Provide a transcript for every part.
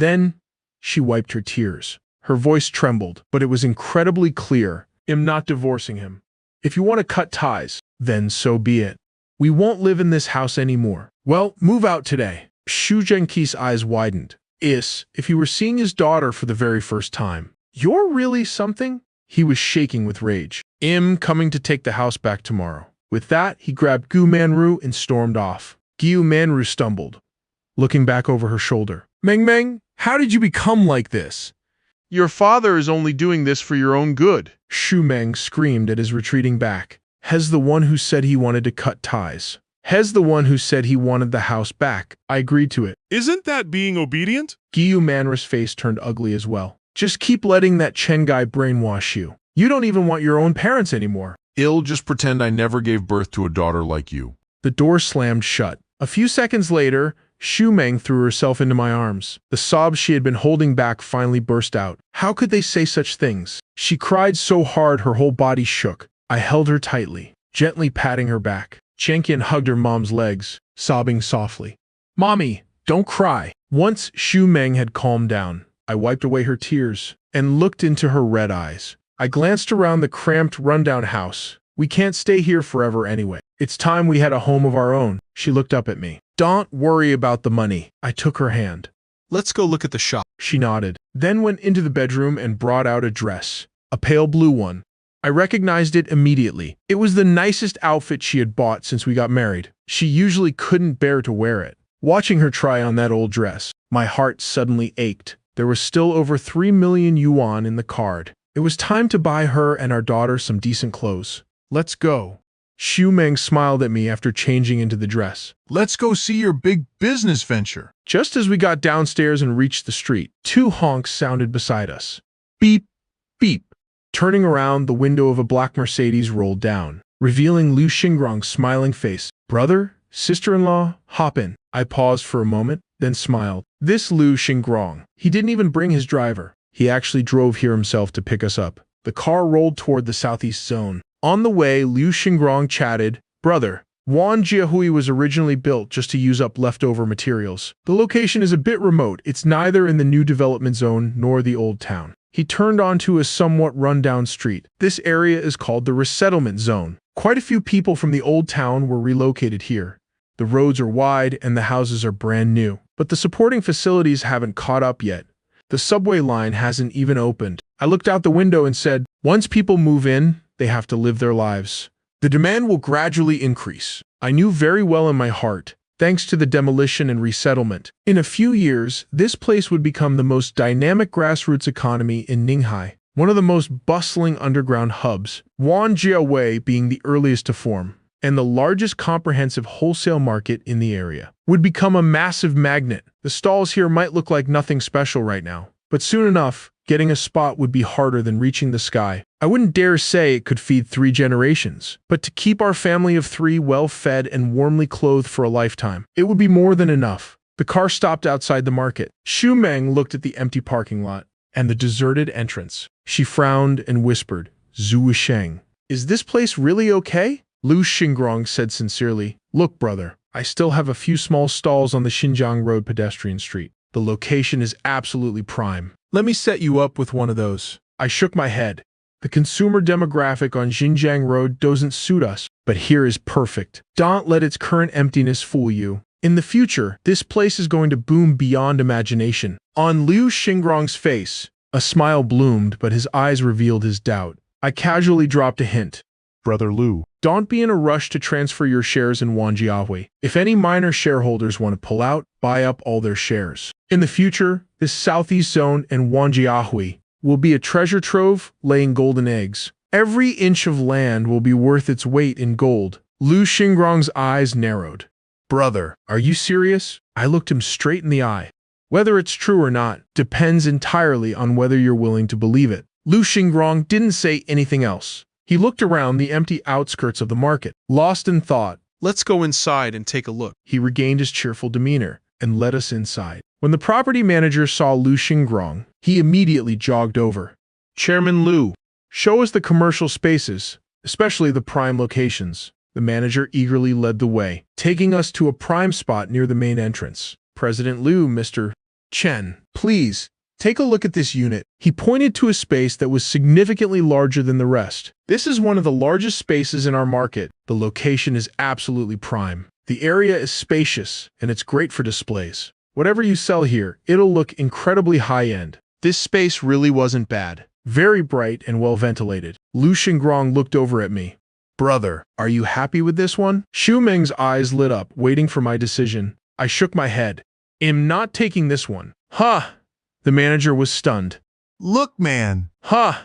Then she wiped her tears. Her voice trembled, but it was incredibly clear. I'm not divorcing him. If you want to cut ties, then so be it. We won't live in this house anymore. Well, move out today. Xu Zhengqi's eyes widened. If he were seeing his daughter for the very first time. You're really something? He was shaking with rage. I'm coming to take the house back tomorrow. With that, he grabbed Gu Manru and stormed off. Gu Manru stumbled, looking back over her shoulder. Meng Meng, how did you become like this? Your father is only doing this for your own good. Xu Meng screamed at his retreating back. Hez the one who said he wanted to cut ties. Hez the one who said he wanted the house back. I agreed to it. Isn't that being obedient? Gu Manru's face turned ugly as well. Just keep letting that Chen guy brainwash you. You don't even want your own parents anymore. Just pretend I never gave birth to a daughter like you. The door slammed shut. A few seconds later, Xu Meng threw herself into my arms. The sobs she had been holding back finally burst out. How could they say such things? She cried so hard her whole body shook. I held her tightly, gently patting her back. Chenqian hugged her mom's legs, sobbing softly. Mommy, don't cry. Once Xu Meng had calmed down, I wiped away her tears and looked into her red eyes. I glanced around the cramped, rundown house. We can't stay here forever anyway. It's time we had a home of our own. She looked up at me. Don't worry about the money. I took her hand. Let's go look at the shop. She nodded, then went into the bedroom and brought out a dress, a pale blue one. I recognized it immediately. It was the nicest outfit she had bought since we got married. She usually couldn't bear to wear it. Watching her try on that old dress, my heart suddenly ached. There was still over 3 million yuan in the card. It was time to buy her and our daughter some decent clothes. Let's go. Xu Meng smiled at me after changing into the dress. Let's go see your big business venture. Just as we got downstairs and reached the street, 2 honks sounded beside us. Beep, beep. Turning around, the window of a black Mercedes rolled down, revealing Liu Xingrong's smiling face. Brother, sister-in-law, hop in. I paused for a moment, then smiled. This Liu Xingrong. He didn't even bring his driver. He actually drove here himself to pick us up. The car rolled toward the southeast zone. On the way, Liu Xingrong chatted, Brother, Wanjiahui was originally built just to use up leftover materials. The location is a bit remote. It's neither in the new development zone nor the old town. He turned onto a somewhat run-down street. This area is called the resettlement zone. Quite a few people from the old town were relocated here. The roads are wide and the houses are brand new. But the supporting facilities haven't caught up yet. The subway line hasn't even opened. I looked out the window and said, once people move in, they have to live their lives. The demand will gradually increase. I knew very well in my heart, thanks to the demolition and resettlement. In a few years, this place would become the most dynamic grassroots economy in Ninghai, one of the most bustling underground hubs, Wanjiawei being the earliest to form, and the largest comprehensive wholesale market in the area. Would become a massive magnet. The stalls here might look like nothing special right now, but soon enough, getting a spot would be harder than reaching the sky. I wouldn't dare say it could feed 3 generations, but to keep our family of 3 well-fed and warmly clothed for a lifetime, it would be more than enough. The car stopped outside the market. Xu Meng looked at the empty parking lot and the deserted entrance. She frowned and whispered, Zhu Sheng, is this place really okay? Liu Xingrong said sincerely, look, brother, I still have a few small stalls on the Xinjiang Road pedestrian street. The location is absolutely prime. Let me set you up with one of those. I shook my head. The consumer demographic on Xinjiang Road doesn't suit us, but here is perfect. Don't let its current emptiness fool you. In the future, this place is going to boom beyond imagination. On Liu Xingrong's face, a smile bloomed, but his eyes revealed his doubt. I casually dropped a hint. Brother Liu, don't be in a rush to transfer your shares in Wanjiahui. If any minor shareholders want to pull out, buy up all their shares. In the future, this southeast zone and Wanjiahui will be a treasure trove laying golden eggs. Every inch of land will be worth its weight in gold. Liu Xingrong's eyes narrowed. Brother, are you serious? I looked him straight in the eye. Whether it's true or not depends entirely on whether you're willing to believe it. Liu Xingrong didn't say anything else. He looked around the empty outskirts of the market, lost in thought. Let's go inside and take a look. He regained his cheerful demeanor and led us inside. When the property manager saw Liu Xingrong, he immediately jogged over. Chairman Liu, show us the commercial spaces, especially the prime locations. The manager eagerly led the way, taking us to a prime spot near the main entrance. President Liu, Mr. Chen, please, take a look at this unit. He pointed to a space that was significantly larger than the rest. This is one of the largest spaces in our market. The location is absolutely prime. The area is spacious, and it's great for displays. Whatever you sell here, it'll look incredibly high-end. This space really wasn't bad. Very bright and well-ventilated. Lu Xingrong looked over at me. Brother, are you happy with this one? Xu Meng's eyes lit up, waiting for my decision. I shook my head. I'm not taking this one. Huh! The manager was stunned. Look, man. Huh!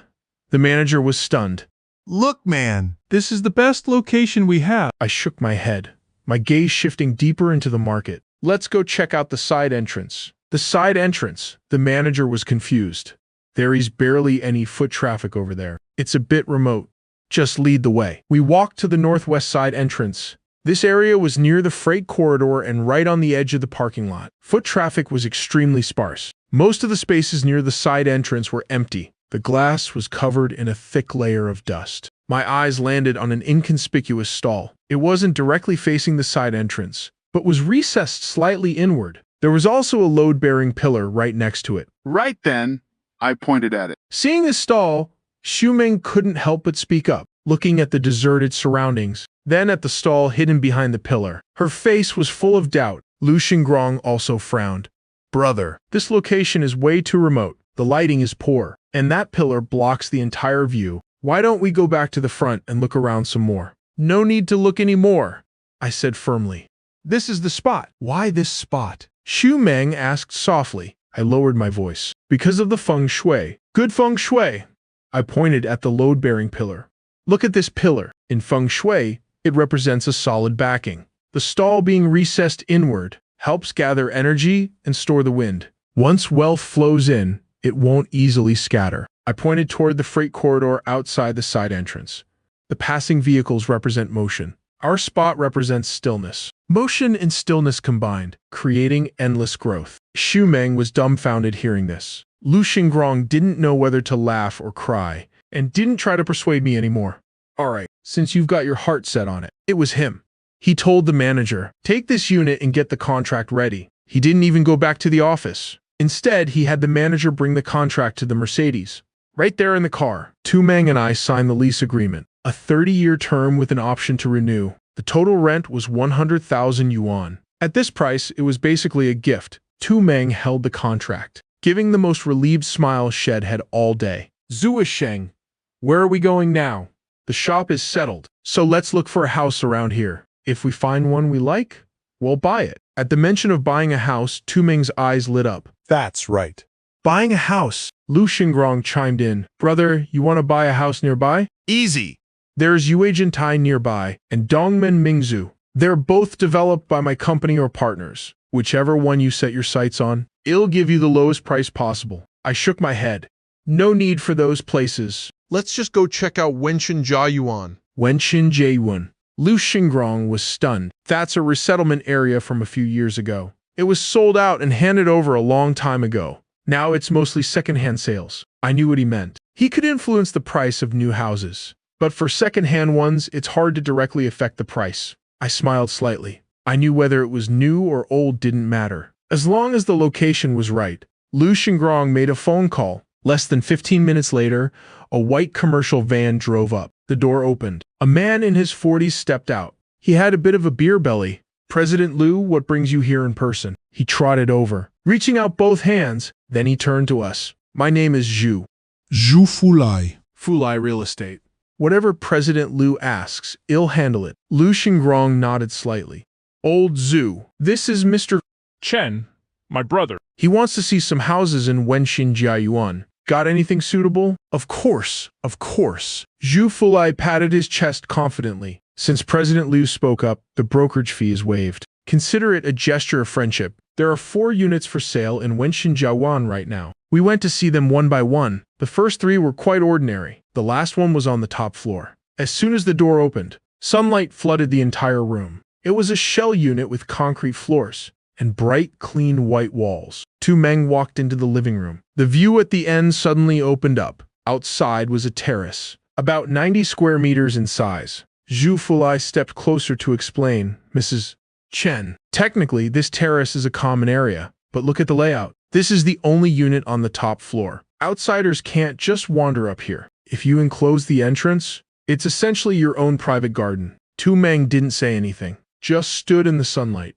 The manager was stunned. Look, man. This is the best location we have. I shook my head, my gaze shifting deeper into the market. Let's go check out the side entrance. The side entrance. The manager was confused. There is barely any foot traffic over there. It's a bit remote. Just lead the way. We walked to the northwest side entrance. This area was near the freight corridor and right on the edge of the parking lot. Foot traffic was extremely sparse. Most of the spaces near the side entrance were empty. The glass was covered in a thick layer of dust. My eyes landed on an inconspicuous stall. It wasn't directly facing the side entrance, but was recessed slightly inward. There was also a load-bearing pillar right next to it. Right then, I pointed at it. Seeing this stall, Xu Meng couldn't help but speak up, looking at the deserted surroundings, then at the stall hidden behind the pillar. Her face was full of doubt. Lu Xingrong also frowned. Brother, this location is way too remote. The lighting is poor, and that pillar blocks the entire view. Why don't we go back to the front and look around some more? No need to look anymore, I said firmly. This is the spot. Why this spot? Xu Meng asked softly. I lowered my voice. Because of the feng shui. Good feng shui. I pointed at the load-bearing pillar. Look at this pillar. In feng shui, it represents a solid backing. The stall being recessed inward helps gather energy and store the wind. Once wealth flows in, it won't easily scatter. I pointed toward the freight corridor outside the side entrance. The passing vehicles represent motion. Our spot represents stillness. Motion and stillness combined, creating endless growth. Xu Meng was dumbfounded hearing this. Lu Xingrong didn't know whether to laugh or cry, and didn't try to persuade me anymore. All right, since you've got your heart set on it. It was him. He told the manager, take this unit and get the contract ready. He didn't even go back to the office. Instead, he had the manager bring the contract to the Mercedes. Right there in the car, Tu Meng and I signed the lease agreement. A 30-year term with an option to renew. The total rent was 100,000 yuan. At this price, it was basically a gift. Tu Meng held the contract, giving the most relieved smile Shed had all day. Zuisheng, where are we going now? The shop is settled, so let's look for a house around here. If we find one we like, we'll buy it. At the mention of buying a house, Tu Meng's eyes lit up. That's right. Buying a house. Lu Xingrong chimed in. Brother, you want to buy a house nearby? Easy. There's Yue Jintai nearby, and Dongmen Mingzhu. They're both developed by my company or partners. Whichever one you set your sights on, it'll give you the lowest price possible. I shook my head. No need for those places. Let's just go check out Wenshin Jiayuan. Wenshin Jiayuan. Lu Xingrong was stunned. That's a resettlement area from a few years ago. It was sold out and handed over a long time ago. Now it's mostly second-hand sales. I knew what he meant. He could influence the price of new houses. But for second-hand ones, it's hard to directly affect the price. I smiled slightly. I knew whether it was new or old didn't matter. As long as the location was right. Lu Xingrong made a phone call. Less than 15 minutes later, a white commercial van drove up. The door opened. A man in his 40s stepped out. He had a bit of a beer belly. President Lu, what brings you here in person? He trotted over, reaching out both hands. Then he turned to us. My name is Zhu. Zhu Fulai. Fulai Real Estate. Whatever President Lu asks, he'll handle it. Lu Xingrong nodded slightly. Old Zhu, this is Mr. Chen, my brother. He wants to see some houses in Wenshin Jiayuan. Got anything suitable? Of course, of course. Zhu Fulai patted his chest confidently. Since President Liu spoke up, the brokerage fee is waived. Consider it a gesture of friendship. There are 4 units for sale in Wenshin Jiayuan right now. We went to see them one by one. The first 3 were quite ordinary. The last one was on the top floor. As soon as the door opened, sunlight flooded the entire room. It was a shell unit with concrete floors and bright, clean white walls. Tu Meng walked into the living room. The view at the end suddenly opened up. Outside was a terrace, about 90 square meters in size. Zhu Fulai stepped closer to explain, Mrs. Chen. Technically, this terrace is a common area, but look at the layout. This is the only unit on the top floor. Outsiders can't just wander up here. If you enclose the entrance, it's essentially your own private garden. Tu Meng didn't say anything, just stood in the sunlight,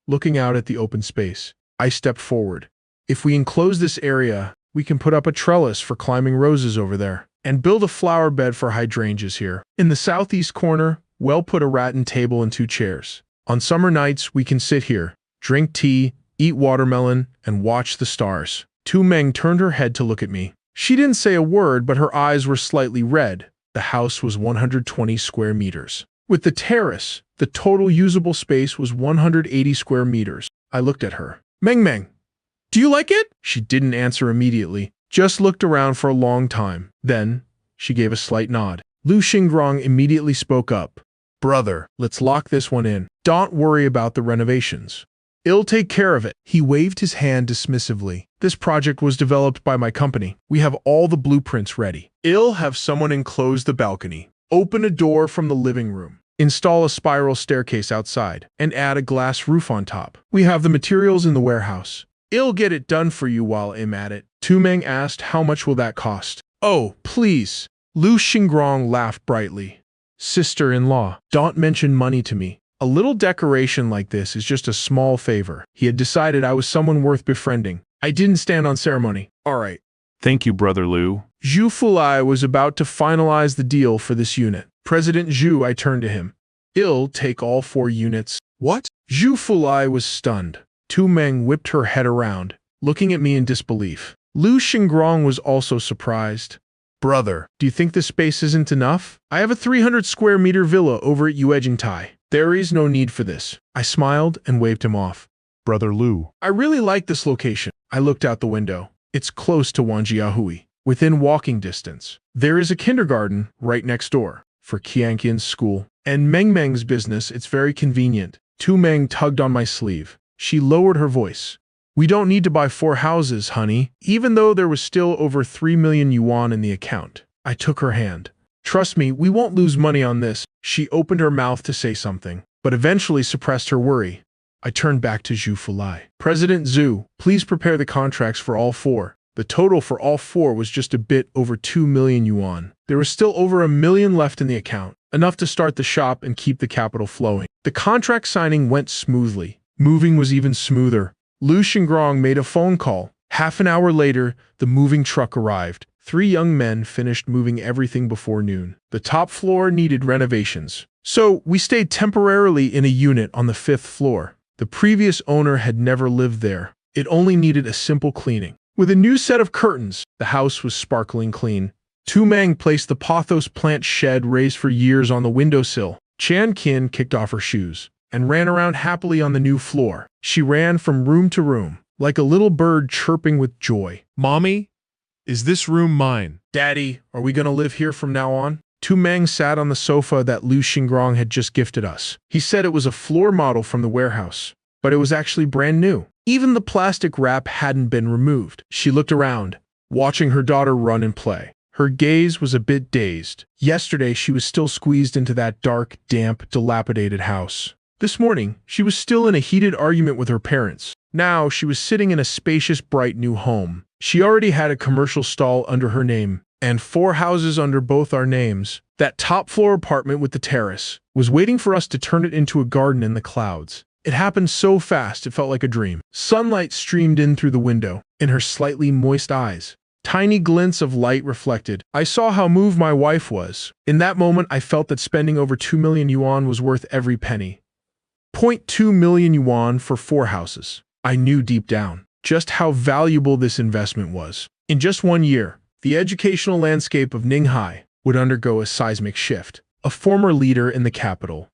looking out at the open space. I stepped forward. If we enclose this area, we can put up a trellis for climbing roses over there, and build a flower bed for hydrangeas here. In the southeast corner, we'll put a rattan table and 2 chairs. On summer nights, we can sit here, drink tea, eat watermelon, and watch the stars. Tu Meng turned her head to look at me. She didn't say a word, but her eyes were slightly red. The house was 120 square meters. With the terrace, the total usable space was 180 square meters. I looked at her. Meng, do you like it? She didn't answer immediately, just looked around for a long time. Then, she gave a slight nod. Lu Xingrong immediately spoke up. Brother, let's lock this one in. Don't worry about the renovations. I'll take care of it. He waved his hand dismissively. This project was developed by my company. We have all the blueprints ready. I'll have someone enclose the balcony, open a door from the living room, install a spiral staircase outside, and add a glass roof on top. We have the materials in the warehouse. I'll get it done for you while I'm at it. Tu Meng asked, how much will that cost? Oh, please. Lu Xingrong laughed brightly. Sister-in-law, don't mention money to me. A little decoration like this is just a small favor. He had decided I was someone worth befriending. I didn't stand on ceremony. All right. Thank you, Brother Lu. Zhu Fulai was about to finalize the deal for this unit. President Zhu, I turned to him. I'll take all 4 units. What? Zhu Fulai was stunned. Tu Meng whipped her head around, looking at me in disbelief. Lu Xingrong was also surprised. Brother, do you think this space isn't enough? I have a 300 square meter villa over at Yuejingtai. There is no need for this. I smiled and waved him off. Brother Lu. I really like this location. I looked out the window. It's close to Wanjiahui, within walking distance. There is a kindergarten right next door. For Qianqian's school and Meng's business, it's very convenient. Tu Meng tugged on my sleeve. She lowered her voice. We don't need to buy 4 houses, honey, even though there was still over 3 million yuan in the account. I took her hand. Trust me, we won't lose money on this. She opened her mouth to say something, but eventually suppressed her worry. I turned back to Zhu Fulai. President Zhu, please prepare the contracts for all 4. The total for all 4 was just a bit over 2 million yuan. There was still over 1 million left in the account, enough to start the shop and keep the capital flowing. The contract signing went smoothly. Moving was even smoother. Lu Xingrong made a phone call. Half an hour later, the moving truck arrived. 3 young men finished moving everything before noon. The top floor needed renovations, so we stayed temporarily in a unit on the 5th floor. The previous owner had never lived there. It only needed a simple cleaning. With a new set of curtains, the house was sparkling clean. Tu Meng placed the pothos plant shed raised for years on the windowsill. Chan Qin kicked off her shoes and ran around happily on the new floor. She ran from room to room, like a little bird chirping with joy. Mommy, is this room mine? Daddy, are we going to live here from now on? Tu Meng sat on the sofa that Lu Xingrong had just gifted us. He said it was a floor model from the warehouse, but it was actually brand new. Even the plastic wrap hadn't been removed. She looked around, watching her daughter run and play. Her gaze was a bit dazed. Yesterday, she was still squeezed into that dark, damp, dilapidated house. This morning, she was still in a heated argument with her parents. Now, she was sitting in a spacious, bright new home. She already had a commercial stall under her name, and 4 houses under both our names. That top-floor apartment with the terrace was waiting for us to turn it into a garden in the clouds. It happened so fast, it felt like a dream. Sunlight streamed in through the window, in her slightly moist eyes. Tiny glints of light reflected. I saw how moved my wife was. In that moment, I felt that spending over 2 million yuan was worth every penny. 0.2 million yuan for 4 houses. I knew deep down just how valuable this investment was. In just 1 year, the educational landscape of Ninghai would undergo a seismic shift. A former leader in the capital,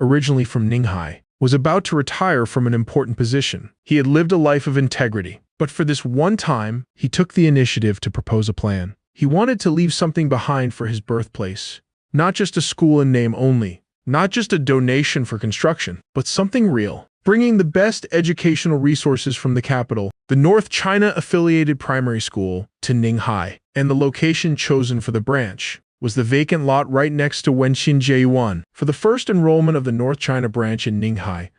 originally from Ninghai, was about to retire from an important position. He had lived a life of integrity, but for this one time, he took the initiative to propose a plan. He wanted to leave something behind for his birthplace. Not just a school in name only, not just a donation for construction, but something real. Bringing the best educational resources from the capital, the North China-affiliated primary school, to Ninghai, and the location chosen for the branch was the vacant lot right next to Wenxin Jiyuan. For the first enrollment of the North China branch in Ninghai,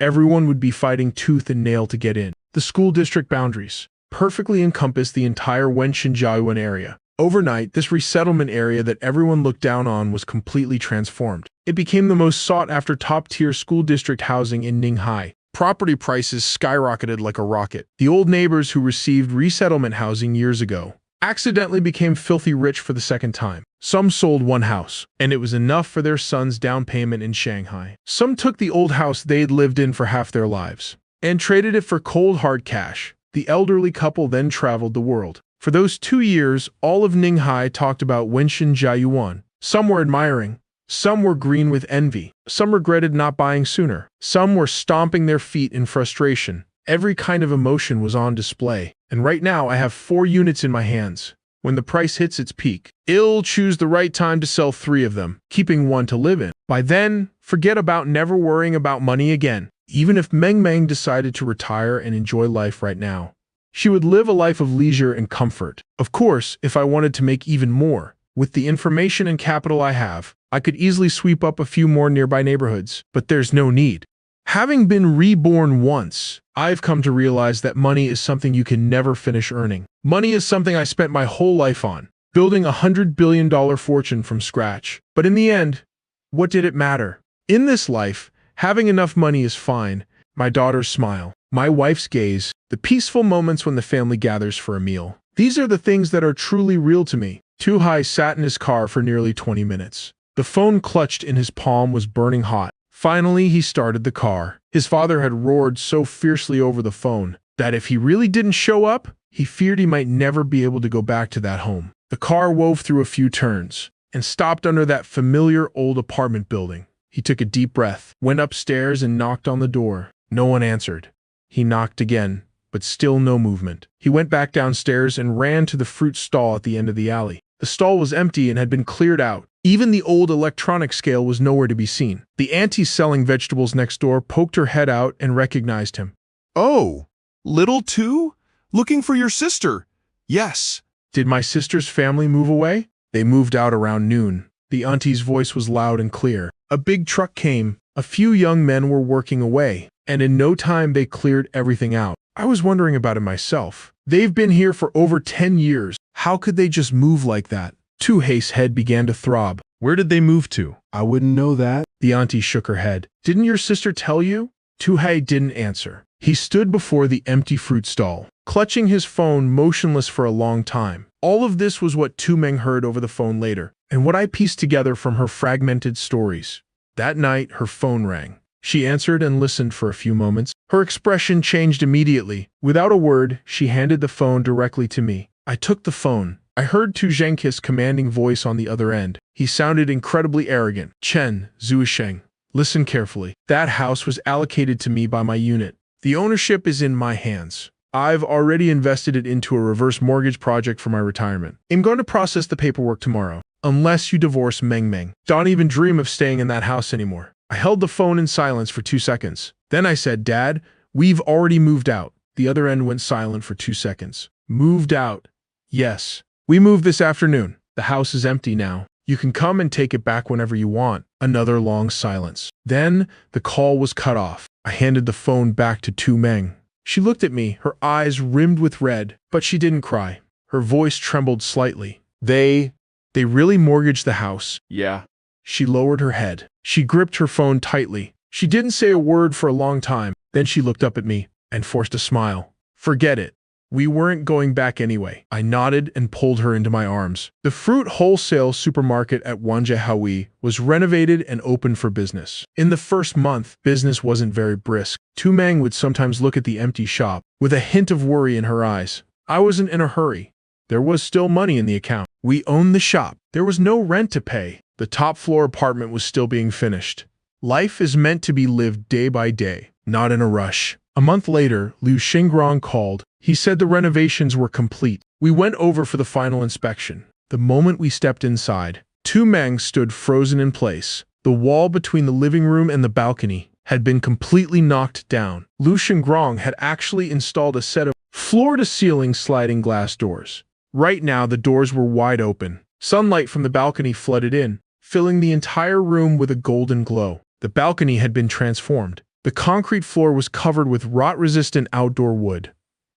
everyone would be fighting tooth and nail to get in. The school district boundaries perfectly encompassed the entire Wenshin area. Overnight, this resettlement area that everyone looked down on was completely transformed. It became the most sought-after top-tier school district housing in Ninghai. Property prices skyrocketed like a rocket. The old neighbors who received resettlement housing years ago accidentally became filthy rich for the second time. Some sold one house, and it was enough for their son's down payment in Shanghai. Some took the old house they'd lived in for half their lives and traded it for cold hard cash. The elderly couple then traveled the world. For those 2 years, all of Ninghai talked about Wenshin Jiayuan. Some were admiring, some were green with envy, some regretted not buying sooner, some were stomping their feet in frustration. Every kind of emotion was on display. And right now I have 4 units in my hands. When the price hits its peak, I'll choose the right time to sell 3 of them, keeping 1 to live in. By then, forget about never worrying about money again. Even if Meng Meng decided to retire and enjoy life right now, she would live a life of leisure and comfort. Of course, if I wanted to make even more, with the information and capital I have, I could easily sweep up a few more nearby neighborhoods, but there's no need. Having been reborn once, I've come to realize that money is something you can never finish earning. Money is something I spent my whole life on, building $100 billion fortune from scratch. But in the end, what did it matter? In this life, having enough money is fine. My daughter's smile, my wife's gaze, the peaceful moments when the family gathers for a meal. These are the things that are truly real to me. Tu Hai sat in his car for nearly 20 minutes. The phone clutched in his palm was burning hot. Finally, he started the car. His father had roared so fiercely over the phone that if he really didn't show up, he feared he might never be able to go back to that home. The car wove through a few turns and stopped under that familiar old apartment building. He took a deep breath, went upstairs and knocked on the door. No one answered. He knocked again, but still no movement. He went back downstairs and ran to the fruit stall at the end of the alley. The stall was empty and had been cleared out. Even the old electronic scale was nowhere to be seen. The auntie selling vegetables next door poked her head out and recognized him. Oh, little two? Looking for your sister? Yes. Did my sister's family move away? They moved out around noon. The auntie's voice was loud and clear. A big truck came. A few young men were working away, and in no time they cleared everything out. I was wondering about it myself. They've been here for over 10 years. How could they just move like that? Tu Hei's head began to throb. Where did they move to? I wouldn't know that. The auntie shook her head. Didn't your sister tell you? Tu Hai didn't answer. He stood before the empty fruit stall, clutching his phone motionless for a long time. All of this was what Tu Meng heard over the phone later, and what I pieced together from her fragmented stories. That night, her phone rang. She answered and listened for a few moments. Her expression changed immediately. Without a word, she handed the phone directly to me. I took the phone. I heard Tu Zhengqi's commanding voice on the other end. He sounded incredibly arrogant. Chen Zuisheng, listen carefully. That house was allocated to me by my unit. The ownership is in my hands. I've already invested it into a reverse mortgage project for my retirement. I'm going to process the paperwork tomorrow. Unless you divorce Meng Meng. Don't even dream of staying in that house anymore. I held the phone in silence for 2 seconds. Then I said, Dad, we've already moved out. The other end went silent for 2 seconds. Moved out? Yes. We moved this afternoon. The house is empty now. You can come and take it back whenever you want. Another long silence. Then the call was cut off. I handed the phone back to Tu Meng. She looked at me, her eyes rimmed with red, but she didn't cry. Her voice trembled slightly. They really mortgaged the house. Yeah. She lowered her head. She gripped her phone tightly. She didn't say a word for a long time. Then she looked up at me and forced a smile. Forget it. We weren't going back anyway. I nodded and pulled her into my arms. The fruit wholesale supermarket at Wanzhou was renovated and opened for business. In the first month, business wasn't very brisk. Tu Meng would sometimes look at the empty shop with a hint of worry in her eyes. I wasn't in a hurry. There was still money in the account. We owned the shop. There was no rent to pay. The top floor apartment was still being finished. Life is meant to be lived day by day, not in a rush. A month later, Liu Xingrong called. He said the renovations were complete. We went over for the final inspection. The moment we stepped inside, Tu Meng stood frozen in place. The wall between the living room and the balcony had been completely knocked down. Liu Xingrong had actually installed a set of floor-to-ceiling sliding glass doors. Right now, the doors were wide open. Sunlight from the balcony flooded in, filling the entire room with a golden glow. The balcony had been transformed. The concrete floor was covered with rot-resistant outdoor wood.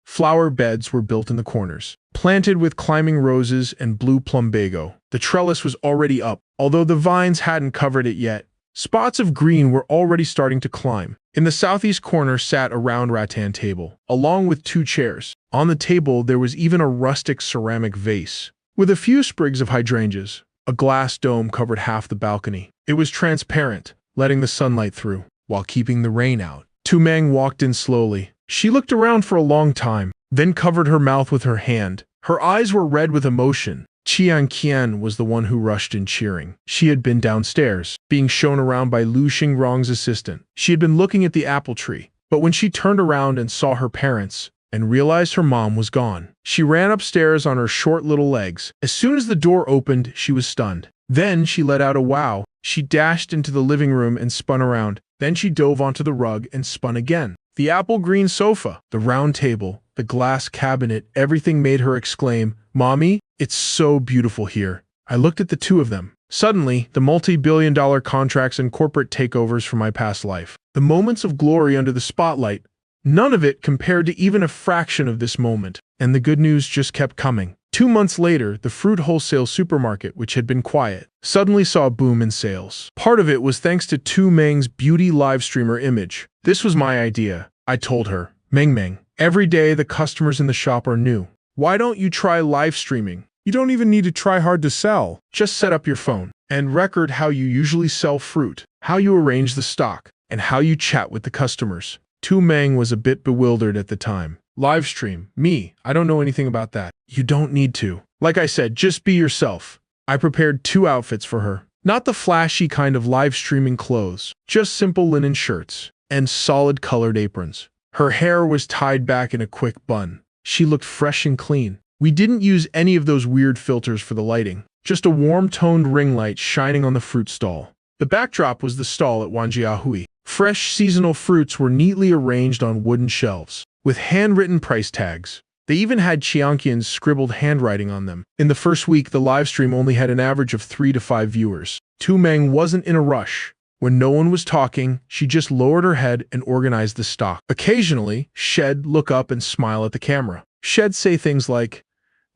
Flower beds were built in the corners, planted with climbing roses and blue plumbago. The trellis was already up, although the vines hadn't covered it yet. Spots of green were already starting to climb. In the southeast corner sat a round rattan table, along with 2 chairs. On the table there was even a rustic ceramic vase, with a few sprigs of hydrangeas. A glass dome covered half the balcony. It was transparent, letting the sunlight through, while keeping the rain out. Tu Meng walked in slowly. She looked around for a long time, then covered her mouth with her hand. Her eyes were red with emotion. Qian Qian was the one who rushed in cheering. She had been downstairs, being shown around by Lu Xingrong's assistant. She had been looking at the apple tree, but when she turned around and saw her parents, and realized her mom was gone, she ran upstairs on her short little legs. As soon as the door opened, she was stunned. Then she let out a wow. She dashed into the living room and spun around. Then she dove onto the rug and spun again. The apple-green sofa, the round table, the glass cabinet, everything made her exclaim, "Mommy, it's so beautiful here." I looked at the 2 of them. Suddenly, the multi-billion-dollar contracts and corporate takeovers from my past life. The moments of glory under the spotlight, none of it compared to even a fraction of this moment. And the good news just kept coming. 2 months later, the fruit wholesale supermarket, which had been quiet, suddenly saw a boom in sales. Part of it was thanks to Tu Meng's beauty live streamer image. This was my idea, I told her. Meng, every day the customers in the shop are new. Why don't you try live streaming? You don't even need to try hard to sell. Just set up your phone and record how you usually sell fruit, how you arrange the stock, and how you chat with the customers. Tu Meng was a bit bewildered at the time. Live stream? Me? I don't know anything about that. You don't need to. Like I said, just be yourself. I prepared 2 outfits for her. Not the flashy kind of live streaming clothes, just simple linen shirts and solid colored aprons. Her hair was tied back in a quick bun. She looked fresh and clean. We didn't use any of those weird filters for the lighting, just a warm-toned ring light shining on the fruit stall. The backdrop was the stall at Wanjiahui. Fresh seasonal fruits were neatly arranged on wooden shelves, with handwritten price tags. They even had Qianqian's scribbled handwriting on them. In the first week, the livestream only had an average of 3 to 5 viewers. Tu Meng wasn't in a rush. When no one was talking, she just lowered her head and organized the stock. Occasionally, she'd look up and smile at the camera. She'd say things like,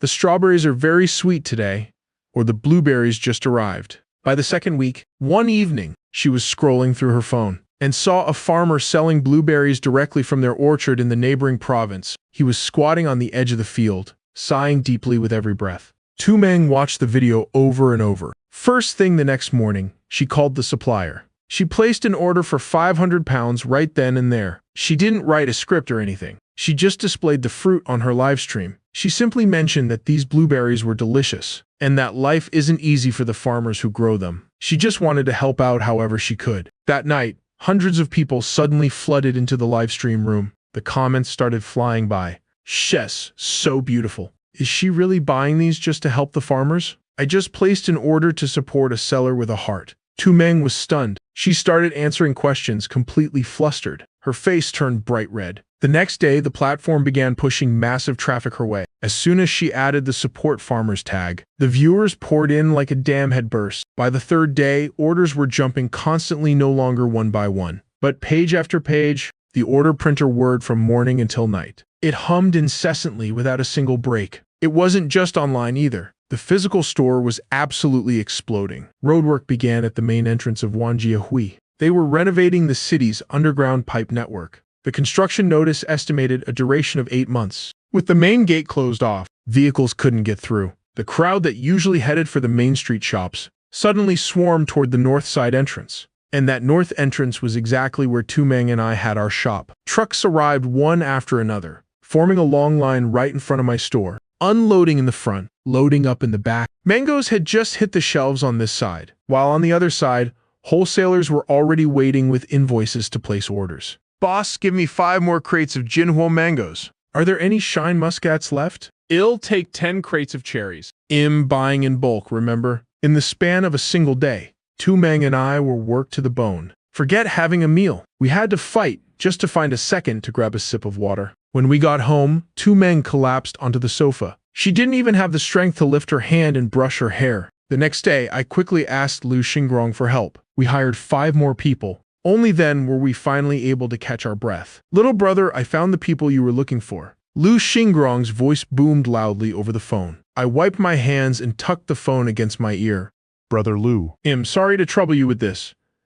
"The strawberries are very sweet today," or "The blueberries just arrived." By the second week, one evening, she was scrolling through her phone and saw a farmer selling blueberries directly from their orchard in the neighboring province. He was squatting on the edge of the field, sighing deeply with every breath. Tu Meng watched the video over and over. First thing the next morning, she called the supplier. She placed an order for 500 pounds right then and there. She didn't write a script or anything. She just displayed the fruit on her live stream. She simply mentioned that these blueberries were delicious, and that life isn't easy for the farmers who grow them. She just wanted to help out however she could. That night, hundreds of people suddenly flooded into the live stream room. The comments started flying by. "Shes, so beautiful. Is she really buying these just to help the farmers? I just placed an order to support a seller with a heart." Tu Meng was stunned. She started answering questions, completely flustered. Her face turned bright red. The next day, the platform began pushing massive traffic her way. As soon as she added the support farmers tag, the viewers poured in like a dam had burst. By the 3rd day, orders were jumping constantly, no longer one by one, but page after page. The order printer whirred from morning until night. It hummed incessantly without a single break. It wasn't just online either. The physical store was absolutely exploding. Roadwork began at the main entrance of Wanjiahui. They were renovating the city's underground pipe network. The construction notice estimated a duration of 8 months. With the main gate closed off, vehicles couldn't get through. The crowd that usually headed for the main street shops suddenly swarmed toward the north side entrance. And that north entrance was exactly where Tu Meng and I had our shop. Trucks arrived one after another, forming a long line right in front of my store. Unloading in the front, loading up in the back. Mangoes had just hit the shelves on this side, while on the other side, wholesalers were already waiting with invoices to place orders. Boss, give me 5 more crates of Jinhuo mangoes. Are there any shine muscats left? I'll take 10 crates of cherries. Buying in bulk, remember? In the span of a single day, Tu Meng and I were worked to the bone. Forget having a meal. We had to fight just to find a second to grab a sip of water. When we got home, Tu Meng collapsed onto the sofa. She didn't even have the strength to lift her hand and brush her hair. The next day, I quickly asked Lu Xingrong for help. We hired 5 more people, Only then were we finally able to catch our breath. Little brother, I found the people you were looking for. Lu Xingrong's voice boomed loudly over the phone. I wiped my hands and tucked the phone against my ear. Brother Lu. I'm sorry to trouble you with this.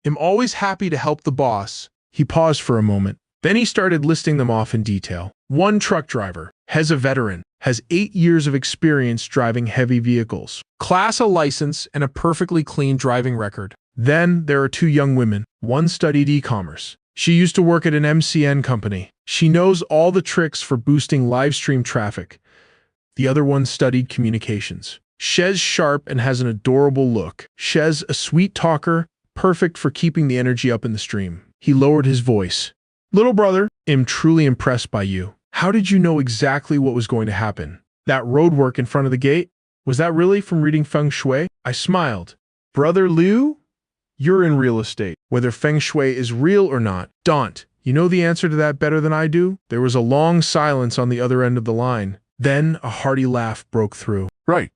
I'm always happy to help the boss. He paused for a moment. Then he started listing them off in detail. One truck driver, has a veteran, has 8 years of experience driving heavy vehicles, class A license, and a perfectly clean driving record. Then there are 2 young women. One studied e-commerce. She used to work at an MCN company. She knows all the tricks for boosting live stream traffic. The other one studied communications. She's sharp and has an adorable look. She's a sweet talker, perfect for keeping the energy up in the stream. He lowered his voice. Little brother, I'm truly impressed by you. How did you know exactly what was going to happen? That roadwork in front of the gate? Was that really from reading feng shui? I smiled. Brother Liu? You're in real estate. Whether feng shui is real or not. Daunt, you know the answer to that better than I do? There was a long silence on the other end of the line. Then a hearty laugh broke through. Right.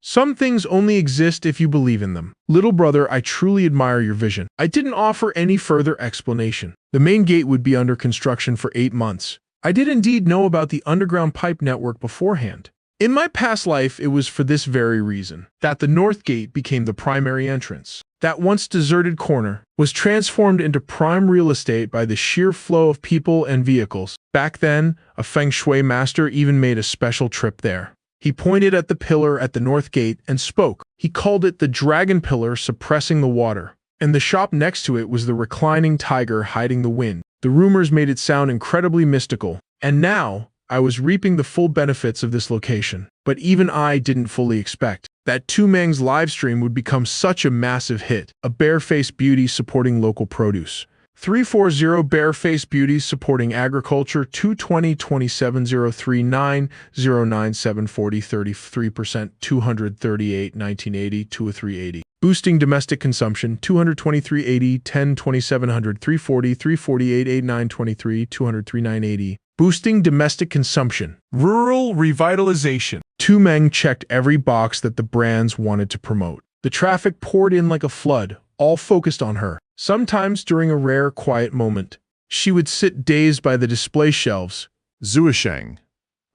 Some things only exist if you believe in them. Little brother, I truly admire your vision. I didn't offer any further explanation. The main gate would be under construction for 8 months. I did indeed know about the underground pipe network beforehand. In my past life, it was for this very reason, that the North Gate became the primary entrance. That once deserted corner was transformed into prime real estate by the sheer flow of people and vehicles. Back then, a feng shui master even made a special trip there. He pointed at the pillar at the North Gate and spoke. He called it the Dragon Pillar suppressing the water. And the shop next to it was the reclining tiger hiding the wind. The rumors made it sound incredibly mystical. And now, I was reaping the full benefits of this location. But even I didn't fully expect that Tu Meng's livestream would become such a massive hit. A bare-faced beauty supporting local produce. 340 bare-faced beauties supporting agriculture. 220 27 039 097 40 33%. 238 1980 2380. Boosting domestic consumption. 223 80 10 2700 340 348 89 23 203 980. Boosting domestic consumption. Rural revitalization. Tu Meng checked every box that the brands wanted to promote. The traffic poured in like a flood, all focused on her. Sometimes during a rare, quiet moment, she would sit dazed by the display shelves. Zuosheng.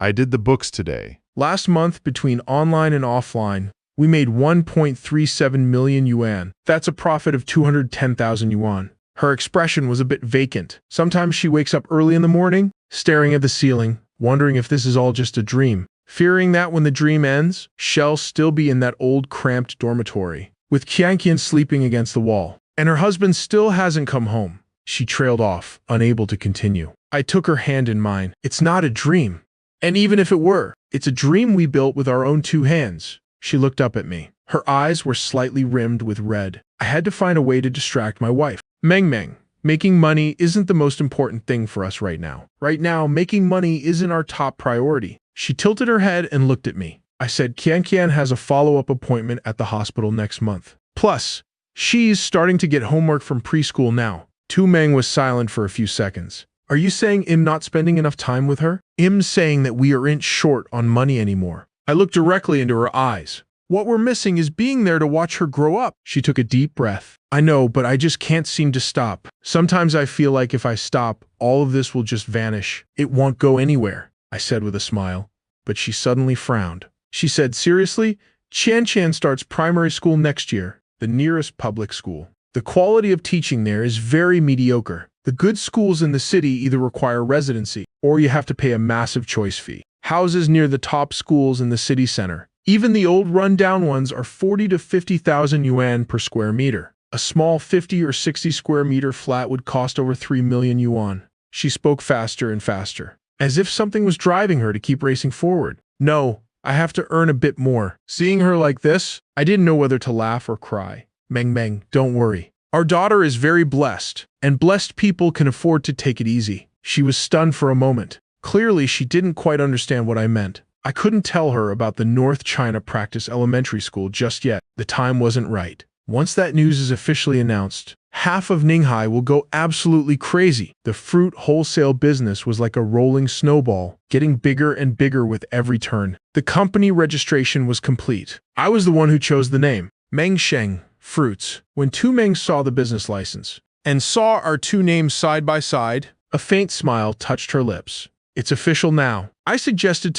I did the books today. Last month, between online and offline, we made 1.37 million yuan. That's a profit of 210,000 yuan. Her expression was a bit vacant. Sometimes she wakes up early in the morning, staring at the ceiling, wondering if this is all just a dream. Fearing that when the dream ends, she'll still be in that old cramped dormitory, with Qianqian sleeping against the wall. And her husband still hasn't come home. She trailed off, unable to continue. I took her hand in mine. It's not a dream. And even if it were, it's a dream we built with our own 2 hands. She looked up at me. Her eyes were slightly rimmed with red. I had to find a way to distract my wife. Meng, making money isn't the most important thing for us right now. Right now, making money isn't our top priority. She tilted her head and looked at me. I said Qianqian has a follow-up appointment at the hospital next month. Plus, she's starting to get homework from preschool now. Tu Meng was silent for a few seconds. Are you saying I'm not spending enough time with her? I'm saying that we aren't short on money anymore. I looked directly into her eyes. What we're missing is being there to watch her grow up. She took a deep breath. I know, but I just can't seem to stop. Sometimes I feel like if I stop, all of this will just vanish. It won't go anywhere, I said with a smile. But she suddenly frowned. She said, seriously? Qianqian starts primary school next year, the nearest public school. The quality of teaching there is very mediocre. The good schools in the city either require residency, or you have to pay a massive choice fee. Houses near the top schools in the city center, even the old run-down ones, are 40 to 50,000 yuan per square meter. A small 50 or 60 square meter flat would cost over 3 million yuan. She spoke faster and faster, as if something was driving her to keep racing forward. No, I have to earn a bit more. Seeing her like this, I didn't know whether to laugh or cry. Meng, don't worry. Our daughter is very blessed, and blessed people can afford to take it easy. She was stunned for a moment. Clearly, she didn't quite understand what I meant. I couldn't tell her about the North China Practice Elementary School just yet. The time wasn't right. Once that news is officially announced, half of Ninghai will go absolutely crazy. The fruit wholesale business was like a rolling snowball, getting bigger and bigger with every turn. The company registration was complete. I was the one who chose the name, Mengsheng Fruits. When Tu Meng saw the business license, and saw our two names side by side. A faint smile touched her lips. It's official now. I suggested to